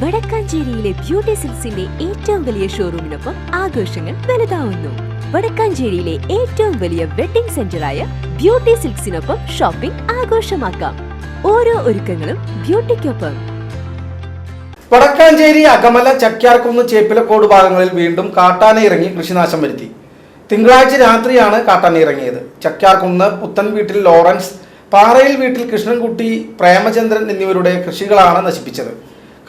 വടക്കാഞ്ചേരിയിലെ beauty സിൽക്സിന്റെ ഏറ്റവും വലിയ ഷോറൂമിനൊപ്പം ആഘോഷങ്ങൾ വലുതാവുന്നു. വടക്കാഞ്ചേരിയിലെ ഏറ്റവും വലിയ വെഡിംഗ് സെന്ററായ ബ്യൂട്ടി സിൽക്സിനൊപ്പം ഷോപ്പിംഗ് ആഘോഷമാക്കാം. ഓരോ ഒരുക്കങ്ങളും ബ്യൂട്ടിക്കൊപ്പം. വടക്കാഞ്ചേരി അകമല ചക്യാർകുന്ന് ചേപ്പിലക്കോട് ഭാഗങ്ങളിൽ വീണ്ടും കാട്ടാന ഇറങ്ങി കൃഷിനാശം വരുത്തി. തിങ്കളാഴ്ച രാത്രിയാണ് കാട്ടാന ഇറങ്ങിയത്. ചക്യാർകുന്ന് പുത്തൻ വീട്ടിൽ ലോറൻസ്, പാറയിൽ വീട്ടിൽ കൃഷ്ണൻകുട്ടി, പ്രേമചന്ദ്രൻ എന്നിവരുടെ കൃഷികളാണ് നശിപ്പിച്ചത്.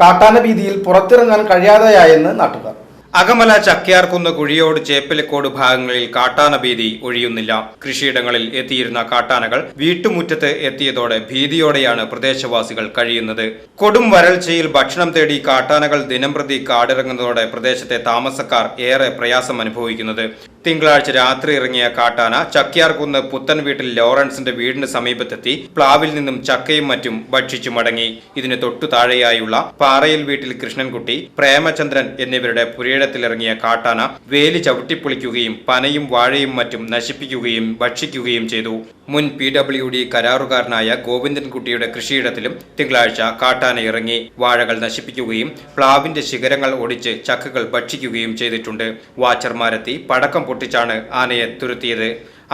കാട്ടാന ഭീതിയിൽ പുറത്തിറങ്ങാൻ കഴിയാതെയായെന്ന് നാട്ടുകാർ. അകമല ചക്യാർകുന്ന് കുഴിയോട് ചേപ്പിലക്കോട് ഭാഗങ്ങളിൽ കാട്ടാന ഭീതി ഒഴിയുന്നില്ല. കൃഷിയിടങ്ങളിൽ എത്തിയിരുന്ന കാട്ടാനകൾ വീട്ടുമുറ്റത്ത് എത്തിയതോടെ ഭീതിയോടെയാണ് പ്രദേശവാസികൾ കഴിയുന്നത്. കൊടും വരൾച്ചയിൽ ഭക്ഷണം തേടി കാട്ടാനകൾ ദിനംപ്രതി കാടിറങ്ങുന്നതോടെ പ്രദേശത്തെ താമസക്കാർ ഏറെ പ്രയാസം അനുഭവിക്കുന്നത്. തിങ്കളാഴ്ച രാത്രി ഇറങ്ങിയ കാട്ടാന ചക്യാർകുന്ന് പുത്തൻ വീട്ടിൽ ലോറൻസിന്റെ വീടിന് സമീപത്തെത്തി പ്ലാവിൽ നിന്നും ചക്കയും മറ്റും ഭക്ഷിച്ചു മടങ്ങി. ഇതിന് തൊട്ടു താഴെയായുള്ള പാറയിൽ വീട്ടിൽ കൃഷ്ണൻകുട്ടി, പ്രേമചന്ദ്രൻ എന്നിവരുടെ പുരയിടത്തിലിറങ്ങിയ കാട്ടാന വേലി ചവിട്ടിപ്പൊളിക്കുകയും പനയും വാഴയും മറ്റും നശിപ്പിക്കുകയും ഭക്ഷിക്കുകയും ചെയ്തു. മുൻ PWD കരാറുകാരനായ ഗോവിന്ദൻകുട്ടിയുടെ കൃഷിയിടത്തിലും തിങ്കളാഴ്ച കാട്ടാന ഇറങ്ങി വാഴകൾ നശിപ്പിക്കുകയും പ്ലാവിന്റെ ശിഖരങ്ങൾ ഒടിച്ച് ചക്കകൾ ഭക്ഷിക്കുകയും ചെയ്തിട്ടുണ്ട്. വാച്ചർമാരെത്തി പടക്കം പൊട്ടിച്ചാണ് ആനയെ തുരത്തിയത്.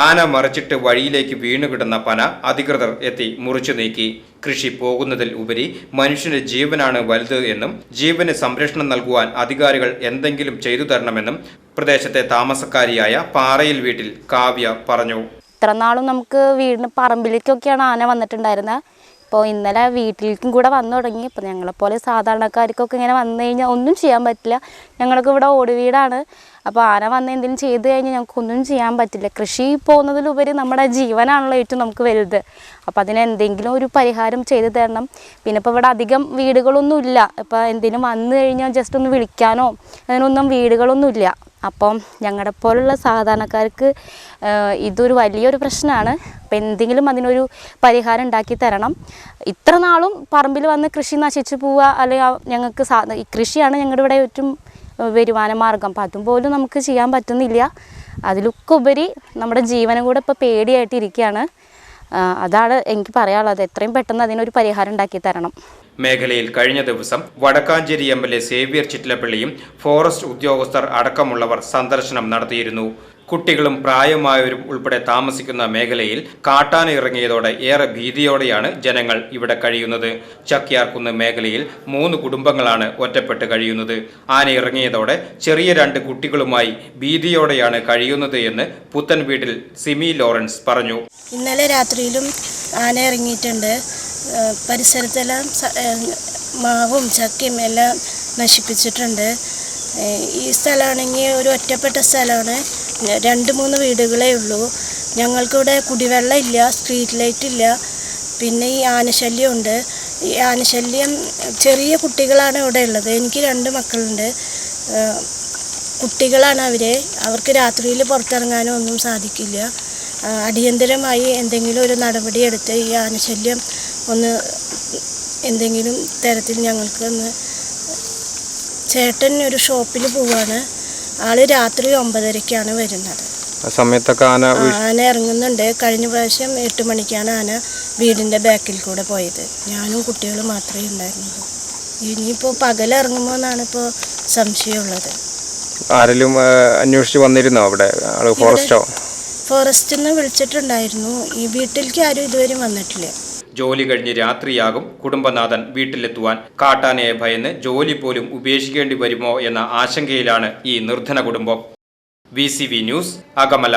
ആന മറിച്ചിട്ട് വഴിയിലേക്ക് വീണുകിടന്ന പന അധികൃതർ എത്തി മുറിച്ചു നീക്കി. കൃഷി പോകുന്നതിൽ ഉപരി മനുഷ്യന്റെ ജീവനാണ് വലുത് എന്നും ജീവന് സംരക്ഷണം നൽകുവാൻ അധികാരികൾ എന്തെങ്കിലും ചെയ്തു തരണമെന്നും പ്രദേശത്തെ താമസക്കാരിയായ പാറയിൽ വീട്ടിൽ കാവ്യ പറഞ്ഞു. ഇത്ര നാളും നമുക്ക് വീടിന് പറമ്പിലേക്കൊക്കെയാണ് ആന വന്നിട്ടുണ്ടായിരുന്നത്. ഇപ്പോൾ ഇന്നലെ വീട്ടിലേക്കും കൂടെ വന്നു തുടങ്ങി. ഇപ്പോൾ ഞങ്ങളെപ്പോലെ സാധാരണക്കാർക്കൊക്കെ ഇങ്ങനെ വന്നു കഴിഞ്ഞാൽ ഒന്നും ചെയ്യാൻ പറ്റില്ല. ഞങ്ങൾക്ക് ഇവിടെ ഓട് വീടാണ്. അപ്പോൾ ആന വന്ന് എന്തെങ്കിലും ചെയ്ത് കഴിഞ്ഞാൽ ഞങ്ങൾക്കൊന്നും ചെയ്യാൻ പറ്റില്ല. കൃഷി പോകുന്നതിലുപരി നമ്മുടെ ജീവനാണല്ലോ ഏറ്റവും നമുക്ക് വലുത്. അപ്പോൾ അതിന് എന്തെങ്കിലും ഒരു പരിഹാരം ചെയ്തു തരണം. പിന്നെ ഇപ്പോൾ ഇവിടെ അധികം വീടുകളൊന്നും ഇല്ല. ഇപ്പോൾ എന്തെങ്കിലും വന്നു കഴിഞ്ഞാൽ ജസ്റ്റ് ഒന്ന് വിളിക്കാനോ അതിനൊന്നും വീടുകളൊന്നുമില്ല. അപ്പം ഞങ്ങളുടെ പോലുള്ള സാധാരണക്കാർക്ക് ഇതൊരു വലിയൊരു പ്രശ്നമാണ്. അപ്പം എന്തെങ്കിലും അതിനൊരു പരിഹാരം ഉണ്ടാക്കി തരണം. ഇത്ര നാളും പറമ്പിൽ വന്ന് കൃഷി നശിച്ചു പോവുക, അല്ലെങ്കിൽ ഞങ്ങൾക്ക് ഈ കൃഷിയാണ് ഞങ്ങളുടെ ഇവിടെ ഏറ്റവും വരുമാന മാർഗം. അപ്പം അതും പോലും നമുക്ക് ചെയ്യാൻ പറ്റുന്നില്ല. അതിലൊക്കെ ഉപരി നമ്മുടെ ജീവനും കൂടെ ഇപ്പോൾ പേടിയായിട്ടിരിക്കുകയാണ്. അതാണ് എനിക്ക് പറയാനുള്ളത്. എത്രയും പെട്ടെന്ന് അതിനൊരു പരിഹാരം ഉണ്ടാക്കി തരണം. മേഖലയിൽ കഴിഞ്ഞ ദിവസം വടക്കാഞ്ചേരി MLA സേവ്യർ ചിറ്റിലപ്പള്ളിയും ഫോറസ്റ്റ് ഉദ്യോഗസ്ഥർ അടക്കമുള്ളവർ സന്ദർശനം നടത്തിയിരുന്നു. കുട്ടികളും പ്രായമായവരും ഉൾപ്പെടെ താമസിക്കുന്ന മേഖലയിൽ കാട്ടാന ഇറങ്ങിയതോടെ ഏറെ ഭീതിയോടെയാണ് ജനങ്ങൾ ഇവിടെ കഴിയുന്നത്. ചക്യാർകുന്ന് മേഖലയിൽ 3 കുടുംബങ്ങളാണ് ഒറ്റപ്പെട്ട് കഴിയുന്നത്. ആന ഇറങ്ങിയതോടെ ചെറിയ 2 കുട്ടികളുമായി ഭീതിയോടെയാണ് കഴിയുന്നത് എന്ന് പുത്തൻ വീട്ടിൽ സിമി ലോറൻസ് പറഞ്ഞു. ഇന്നലെ രാത്രിയിലും ആന ഇറങ്ങിയിട്ടുണ്ട്. പരിസരത്തെല്ലാം മാവും ചക്കയും എല്ലാം നശിപ്പിച്ചിട്ടുണ്ട്. ഈ സ്ഥലമാണെങ്കിൽ ഒരു ഒറ്റപ്പെട്ട സ്ഥലമാണ്. 2-3 വീടുകളേ ഉള്ളൂ. ഞങ്ങൾക്കിവിടെ കുടിവെള്ളം ഇല്ല, സ്ട്രീറ്റ് ലൈറ്റ് ഇല്ല. പിന്നെ ഈ ആനശല്യമുണ്ട്. ഈ ആനശല്യം ചെറിയ കുട്ടികളാണ് ഇവിടെ ഉള്ളത്. എനിക്ക് 2 മക്കളുണ്ട്. കുട്ടികളാണ് അവർക്ക് രാത്രിയിൽ പുറത്തിറങ്ങാനോ ഒന്നും സാധിക്കില്ല. അടിയന്തരമായി എന്തെങ്കിലും ഒരു നടപടി എടുത്ത് ഈ ആനശല്യം ഒന്ന് എന്തെങ്കിലും തരത്തിൽ ഞങ്ങൾക്ക് ഒന്ന്. ചേട്ടൻ ഒരു ഷോപ്പിൽ പോവാണ്. ആള് രാത്രി 9:30-ക്കാണ് വരുന്നത്. സമയത്തൊക്കെ ആന ഇറങ്ങുന്നുണ്ട്. കഴിഞ്ഞ പ്രാവശ്യം 8 മണിക്കാണ് ആന വീടിൻ്റെ ബാക്കിൽ കൂടെ പോയത്. ഞാനും കുട്ടികളും മാത്രമേ ഉണ്ടായിരുന്നുള്ളൂ. ഇനിയിപ്പോൾ പകലിറങ്ങുമോ എന്നാണ് ഇപ്പോൾ സംശയമുള്ളത്. ആരെങ്കിലും അന്വേഷിച്ച് വന്നിരുന്നോ അവിടെ? ഫോറസ്റ്റിൽ നിന്ന് വിളിച്ചിട്ടുണ്ടായിരുന്നു. ഈ വീട്ടിലേക്ക് ആരും ഇതുവരെ വന്നിട്ടില്ല. ജോലി കഴിഞ്ഞ് രാത്രിയാകും കുടുംബനാഥൻ വീട്ടിലെത്തുവാൻ. കാട്ടാനയെ ഭയന്ന് ജോലി പോലും ഉപേക്ഷിക്കേണ്ടി വരുമോ എന്ന ആശങ്കയിലാണ് ഈ നിർധന കുടുംബം. VCV news, Akamala.